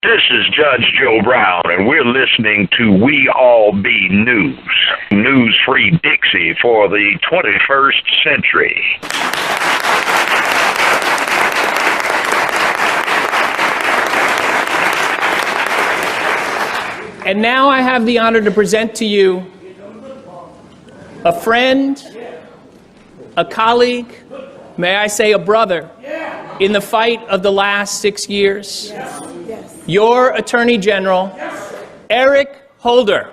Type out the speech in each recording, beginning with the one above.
This is Judge Joe Brown, and we're listening to We All Be News. News-free Dixie for the 21st century. And now I have the honor to present to you a friend, a colleague, may I say a brother, in the fight of the last 6 years. Your Attorney General, Eric Holder.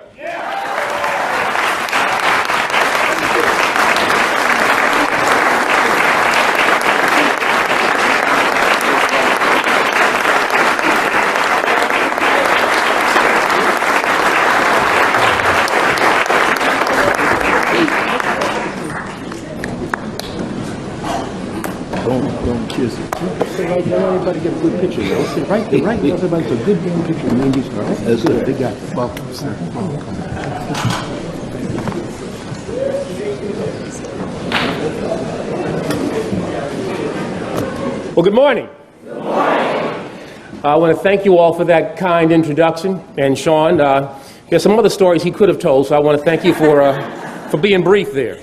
Don't kiss it. Let everybody get a good picture. Say right there, right there. Everybody's a good damn picture. Me and these girls. That's good. They got it. Welcome, sir. Well, good morning. Good morning. I want to thank you all for that kind introduction. And Sean, there's some other stories he could have told, so I want to thank you for being brief there.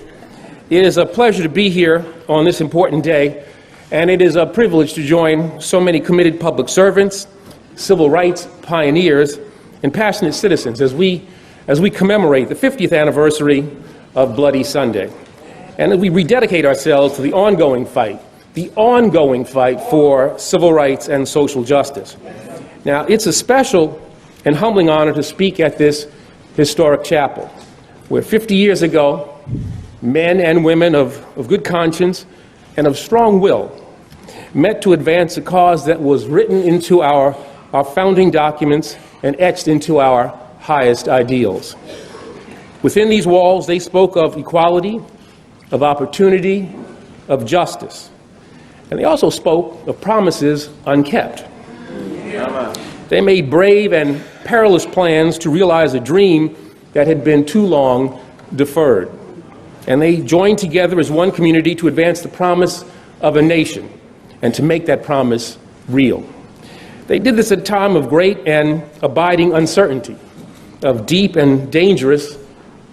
It is a pleasure to be here on this important day. And it is a privilege to join so many committed public servants, civil rights pioneers, and passionate citizens as we commemorate the 50th anniversary of Bloody Sunday. And as we rededicate ourselves to the ongoing fight for civil rights and social justice. Now, it's a special and humbling honor to speak at this historic chapel, where 50 years ago, men and women of good conscience and of strong will met to advance a cause that was written into our founding documents and etched into our highest ideals. Within these walls, they spoke of equality, of opportunity, of justice. And they also spoke of promises unkept. They made brave and perilous plans to realize a dream that had been too long deferred. And they joined together as one community to advance the promise of a nation and to make that promise real. They did this at a time of great and abiding uncertainty, of deep and dangerous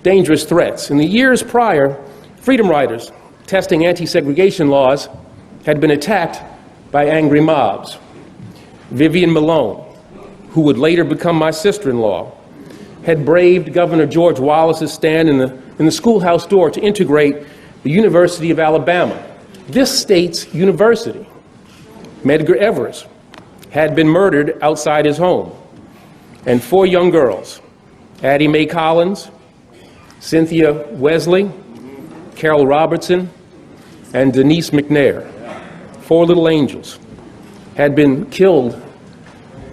threats. In the years prior, freedom riders testing anti-segregation laws had been attacked by angry mobs. Vivian Malone, who would later become my sister-in-law, had braved Governor George Wallace's stand in the schoolhouse door to integrate the University of Alabama, this state's university. Medgar Evers had been murdered outside his home. And 4 young girls, Addie Mae Collins, Cynthia Wesley, Carol Robertson, and Denise McNair, 4 little angels, had been killed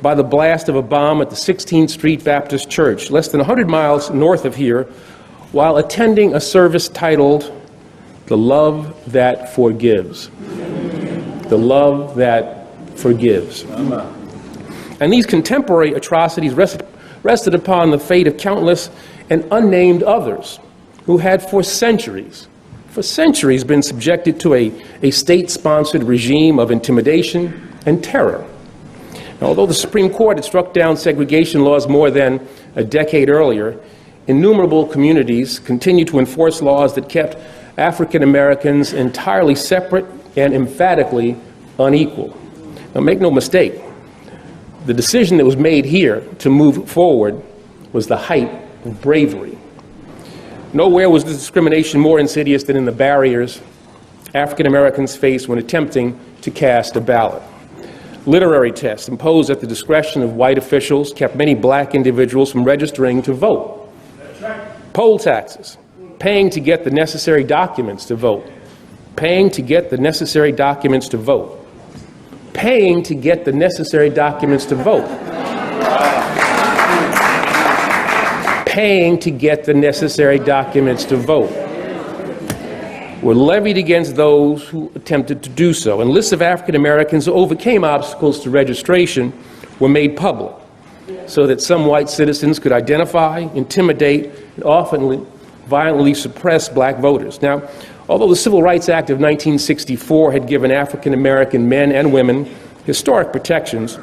by the blast of a bomb at the 16th Street Baptist Church, less than 100 miles north of here, while attending a service titled, "The Love That Forgives." The love that forgives. And these contemporary atrocities rested upon the fate of countless and unnamed others who had for centuries been subjected to a state-sponsored regime of intimidation and terror. Now, although the Supreme Court had struck down segregation laws more than a decade earlier, innumerable communities continue to enforce laws that kept African Americans entirely separate and emphatically unequal. Now, make no mistake, the decision that was made here to move forward was the height of bravery. Nowhere was this discrimination more insidious than in the barriers African Americans face when attempting to cast a ballot. Literary tests imposed at the discretion of white officials kept many black individuals from registering to vote. Poll taxes, paying to get the necessary documents to vote. Paying to get the necessary documents to vote. Paying to get the necessary documents to vote. Paying to get the necessary documents to vote were levied against those who attempted to do so. And lists of African Americans who overcame obstacles to registration were made public so that some white citizens could identify, intimidate, and often violently suppress black voters. Now, although the Civil Rights Act of 1964 had given African American men and women historic protections,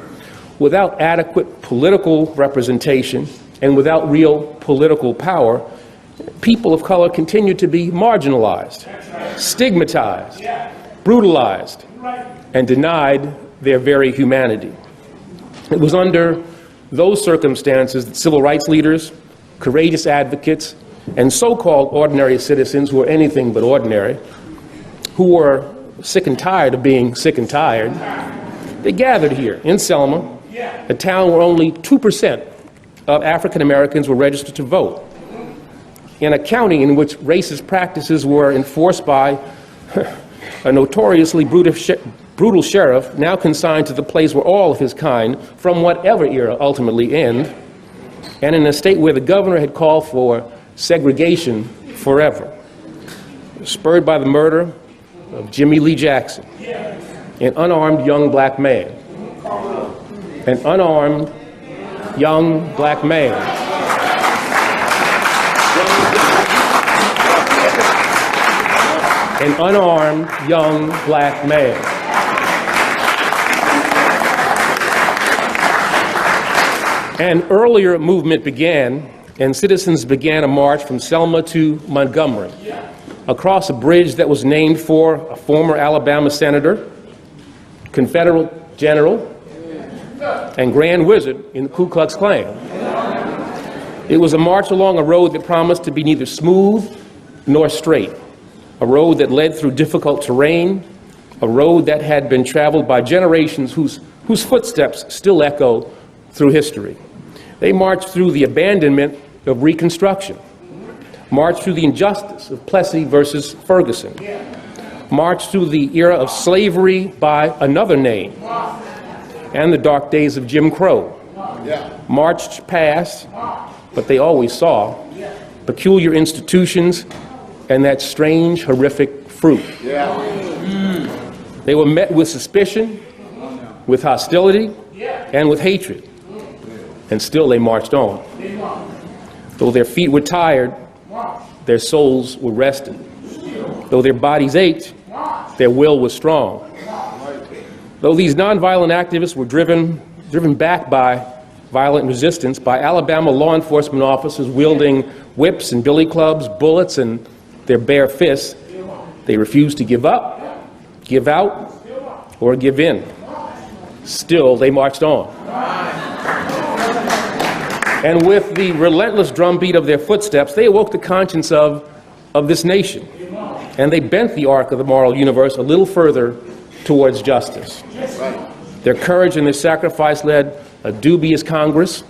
without adequate political representation and without real political power, people of color continue to be marginalized, stigmatized, brutalized, and denied their very humanity. It was under those circumstances that civil rights leaders, courageous advocates, and so-called ordinary citizens who were anything but ordinary, who were sick and tired of being sick and tired, they gathered here in Selma, a town where only 2% of African Americans were registered to vote, in a county in which racist practices were enforced by a notoriously brutal sheriff, now consigned to the place where all of his kind, from whatever era, ultimately end, and in a state where the governor had called for segregation forever. Spurred by the murder of Jimmy Lee Jackson, an unarmed young black man. An unarmed young black man. An unarmed young black man. An earlier movement began, and citizens began a march from Selma to Montgomery, across a bridge that was named for a former Alabama senator, Confederate general, and Grand Wizard in the Ku Klux Klan. It was a march along a road that promised to be neither smooth nor straight, a road that led through difficult terrain, a road that had been traveled by generations whose footsteps still echo through history. They marched through the abandonment of Reconstruction, marched through the injustice of Plessy versus Ferguson, marched through the era of slavery by another name, and the dark days of Jim Crow, marched past, but they always saw, peculiar institutions and that strange, horrific fruit. They were met with suspicion, with hostility, and with hatred, and still they marched on. Though their feet were tired, their souls were rested. Though their bodies ached, their will was strong. Though these nonviolent activists were driven back by violent resistance by Alabama law enforcement officers wielding whips and billy clubs, bullets, and their bare fists, they refused to give up, give out, or give in. Still, they marched on. And with the relentless drumbeat of their footsteps, they awoke the conscience of this nation. And they bent the arc of the moral universe a little further towards justice. Their courage and their sacrifice led a dubious Congress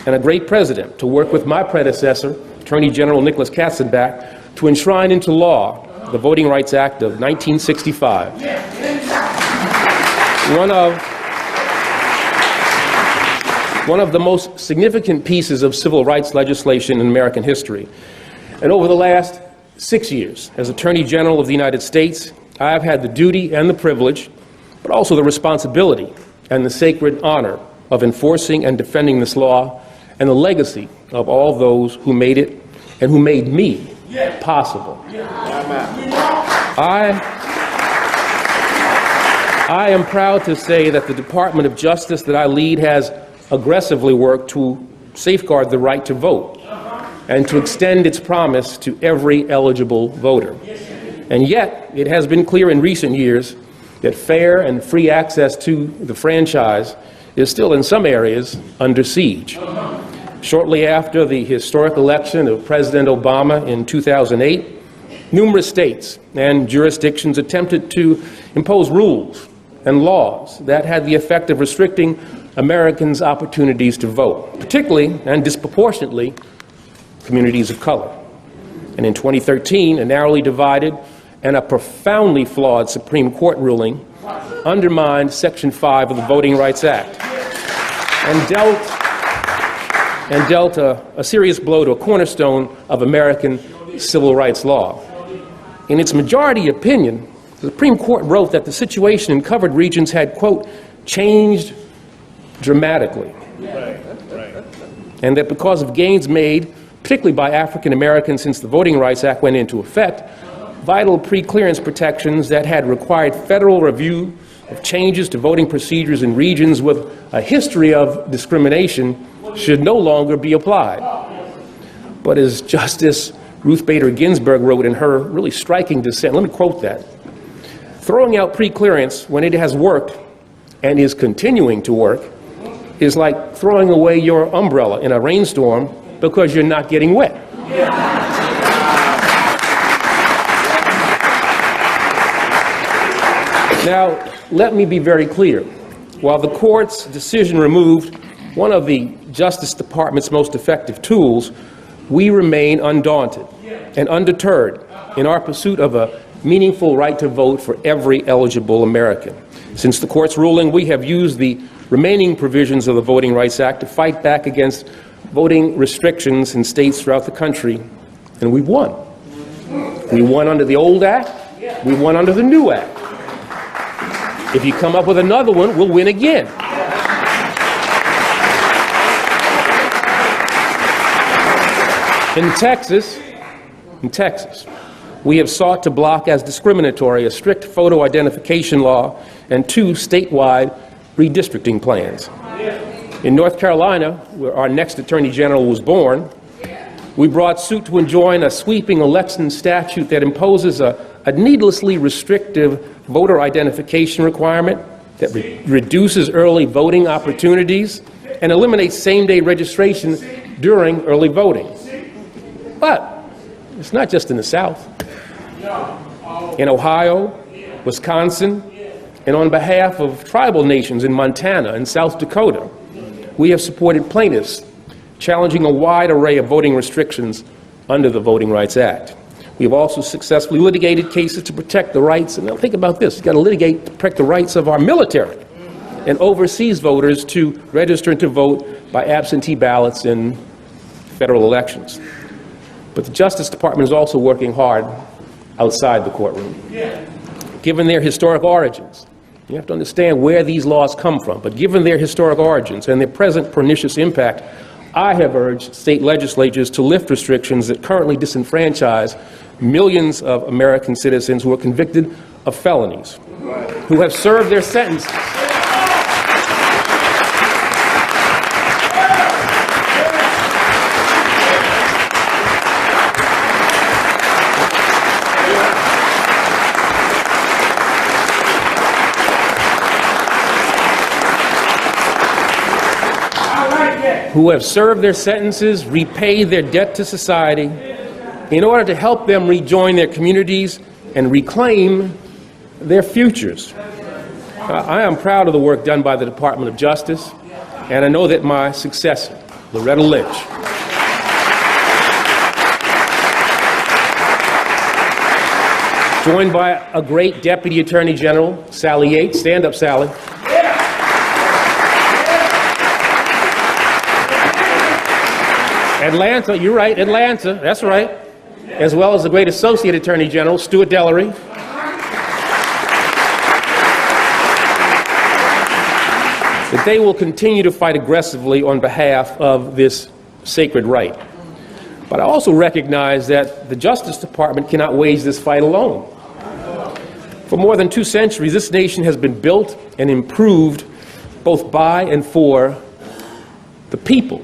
and a great president to work with my predecessor, Attorney General Nicholas Katzenbach, to enshrine into law the Voting Rights Act of 1965. One of the most significant pieces of civil rights legislation in American history. And over the last 6 years, as Attorney General of the United States, I have had the duty and the privilege, but also the responsibility and the sacred honor of enforcing and defending this law and the legacy of all those who made it and who made me possible. I am proud to say that the Department of Justice that I lead has aggressively worked to safeguard the right to vote and to extend its promise to every eligible voter. And yet, it has been clear in recent years that fair and free access to the franchise is still in some areas under siege. Shortly after the historic election of President Obama in 2008, numerous states and jurisdictions attempted to impose rules and laws that had the effect of restricting Americans' opportunities to vote, particularly and disproportionately communities of color. And in 2013, a narrowly divided and a profoundly flawed Supreme Court ruling undermined Section 5 of the Voting Rights Act and dealt a serious blow to a cornerstone of American civil rights law. In its majority opinion, the Supreme Court wrote that the situation in covered regions had, quote, changed dramatically, and that because of gains made, particularly by African Americans since the Voting Rights Act went into effect, vital pre-clearance protections that had required federal review of changes to voting procedures in regions with a history of discrimination should no longer be applied. But as Justice Ruth Bader Ginsburg wrote in her really striking dissent, let me quote that: "Throwing out pre-clearance when it has worked and is continuing to work is like throwing away your umbrella in a rainstorm because you're not getting wet." Now, let me be very clear. While the court's decision removed one of the Justice Department's most effective tools, we remain undaunted and undeterred in our pursuit of a meaningful right to vote for every eligible American. Since the court's ruling, we have used the remaining provisions of the Voting Rights Act to fight back against voting restrictions in states throughout the country, and we've won. We won under the old act, we won under the new act. If you come up with another one, we'll win again. In Texas, we have sought to block as discriminatory a strict photo identification law and 2 statewide redistricting plans. In North Carolina, where our next Attorney General was born, we brought suit to enjoin a sweeping election statute that imposes a needlessly restrictive voter identification requirement that reduces early voting opportunities and eliminates same-day registration during early voting. But it's not just in the South. In Ohio, Wisconsin, and on behalf of tribal nations in Montana and South Dakota, we have supported plaintiffs challenging a wide array of voting restrictions under the Voting Rights Act. We have also successfully litigated cases to protect the rights, and now think about this, you've got to litigate to protect the rights of our military and overseas voters to register and to vote by absentee ballots in federal elections. But the Justice Department is also working hard outside the courtroom. Given their historic origins, you have to understand where these laws come from, but given their historic origins and their present pernicious impact, I have urged state legislatures to lift restrictions that currently disenfranchise millions of American citizens who are convicted of felonies, who have served their sentences. Who have served their sentences, repaid their debt to society, in order to help them rejoin their communities and reclaim their futures. I am proud of the work done by the Department of Justice, and I know that my successor, Loretta Lynch, joined by a great Deputy Attorney General, Sally Yates. Stand up, Sally. Atlanta, you're right, Atlanta, that's right, as well as the great Associate Attorney General, Stuart Dellery. That they will continue to fight aggressively on behalf of this sacred right. But I also recognize that the Justice Department cannot wage this fight alone. For more than 2 centuries, this nation has been built and improved both by and for the people.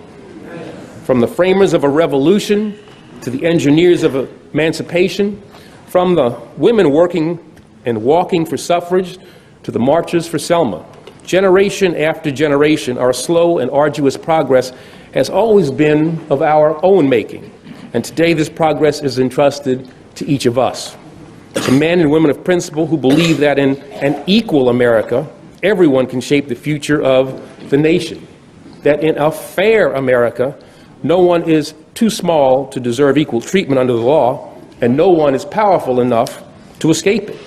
From the framers of a revolution to the engineers of emancipation, from the women working and walking for suffrage to the marchers for Selma. Generation after generation, our slow and arduous progress has always been of our own making. And today this progress is entrusted to each of us. To men and women of principle who believe that in an equal America, everyone can shape the future of the nation. That in a fair America, no one is too small to deserve equal treatment under the law, and no one is powerful enough to escape it.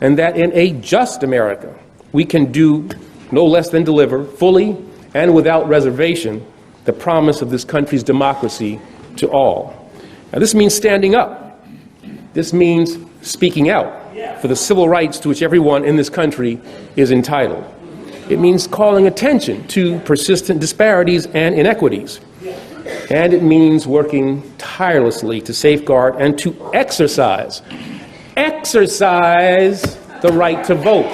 And that in a just America, we can do no less than deliver fully and without reservation the promise of this country's democracy to all. Now, this means standing up. This means speaking out for the civil rights to which everyone in this country is entitled. It means calling attention to persistent disparities and inequities. And it means working tirelessly to safeguard and to exercise the right to vote.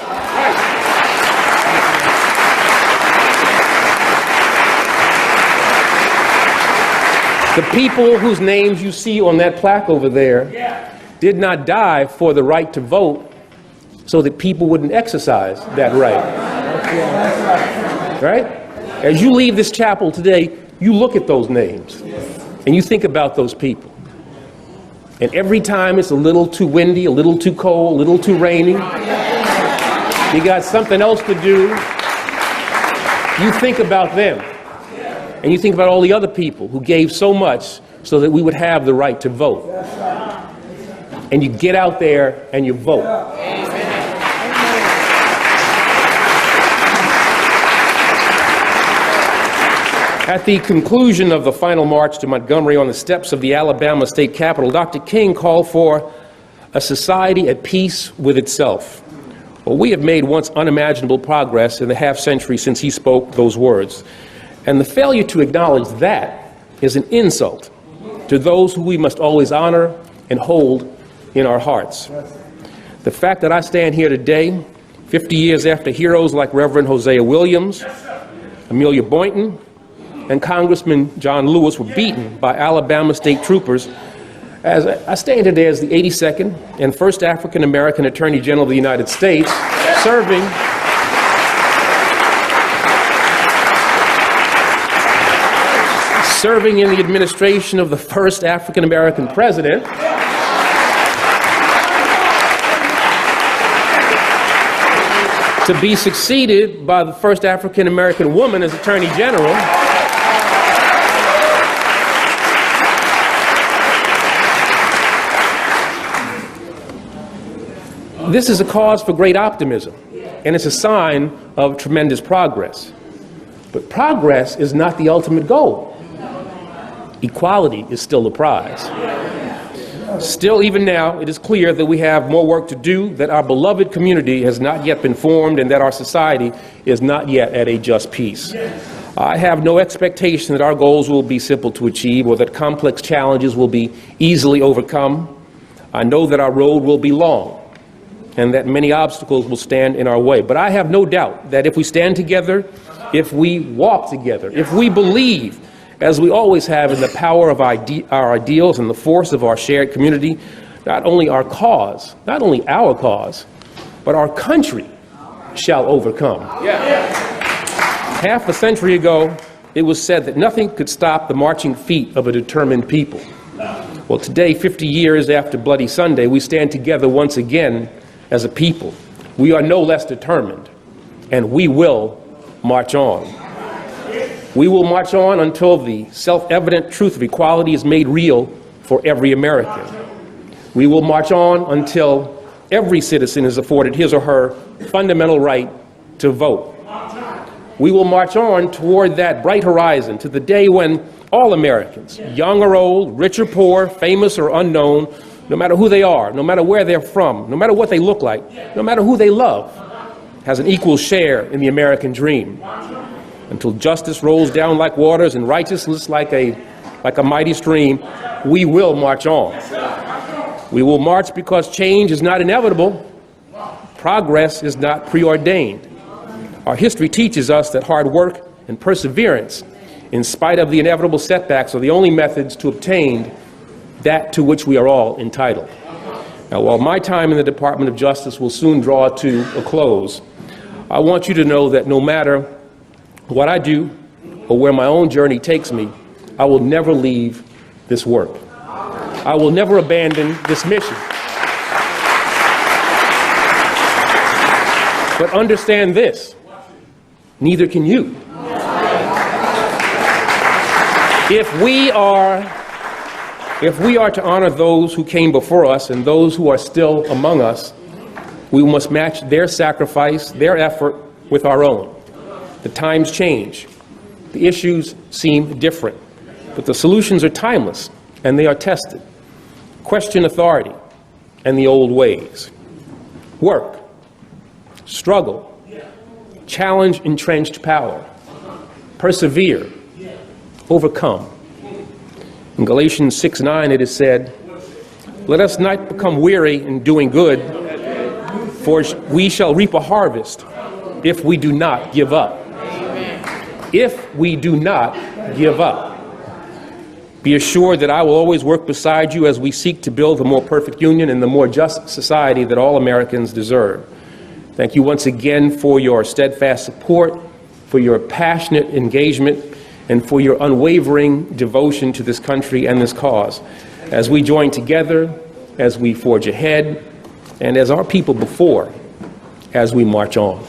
The people whose names you see on that plaque over there did not die for the right to vote so that people wouldn't exercise that right. Right? As you leave this chapel today, you look at those names and you think about those people. And every time it's a little too windy, a little too cold, a little too rainy, you got something else to do, you think about them. And you think about all the other people who gave so much so that we would have the right to vote. And you get out there and you vote. At the conclusion of the final march to Montgomery on the steps of the Alabama state capitol, Dr. King called for a society at peace with itself. Well, we have made once unimaginable progress in the half century since he spoke those words. And the failure to acknowledge that is an insult to those who we must always honor and hold in our hearts. The fact that I stand here today, 50 years after heroes like Reverend Hosea Williams, Amelia Boynton, and Congressman John Lewis were beaten by Alabama state troopers, as I stand today as the 82nd and first African American Attorney General of the United States, serving in the administration of the first African American president, to be succeeded by the first African American woman as Attorney General. This is a cause for great optimism, and it's a sign of tremendous progress. But progress is not the ultimate goal. Equality is still the prize. Still, even now, it is clear that we have more work to do, that our beloved community has not yet been formed, and that our society is not yet at a just peace. I have no expectation that our goals will be simple to achieve or that complex challenges will be easily overcome. I know that our road will be long and that many obstacles will stand in our way. But I have no doubt that if we stand together, if we walk together, if we believe, as we always have, in the power of our ideals and the force of our shared community, not only our cause, but our country shall overcome. Half a century ago, it was said that nothing could stop the marching feet of a determined people. Well, today, 50 years after Bloody Sunday, we stand together once again as a people. We are no less determined, and we will march on. We will march on until the self-evident truth of equality is made real for every American. We will march on until every citizen is afforded his or her fundamental right to vote. We will march on toward that bright horizon, to the day when all Americans, young or old, rich or poor, famous or unknown, no matter who they are, no matter where they're from, no matter what they look like, no matter who they love, has an equal share in the American dream. Until justice rolls down like waters and righteousness like a mighty stream, we will march on. We will march because change is not inevitable. Progress is not preordained. Our history teaches us that hard work and perseverance, in spite of the inevitable setbacks, are the only methods to obtain that to which we are all entitled. Now, while my time in the Department of Justice will soon draw to a close, I want you to know that no matter what I do or where my own journey takes me, I will never leave this work. I will never abandon this mission. But understand this, neither can you. If we are to honor those who came before us and those who are still among us, we must match their sacrifice, their effort, with our own. The times change. The issues seem different, but the solutions are timeless and they are tested. Question authority and the old ways. Work, struggle, challenge entrenched power, persevere, overcome. In Galatians 6:9 it is said, "Let us not become weary in doing good, for we shall reap a harvest if we do not give up." If we do not give up. Be assured that I will always work beside you as we seek to build a more perfect union and the more just society that all Americans deserve. Thank you once again for your steadfast support, for your passionate engagement, and for your unwavering devotion to this country and this cause. As we join together, as we forge ahead, and as our people before, as we march on.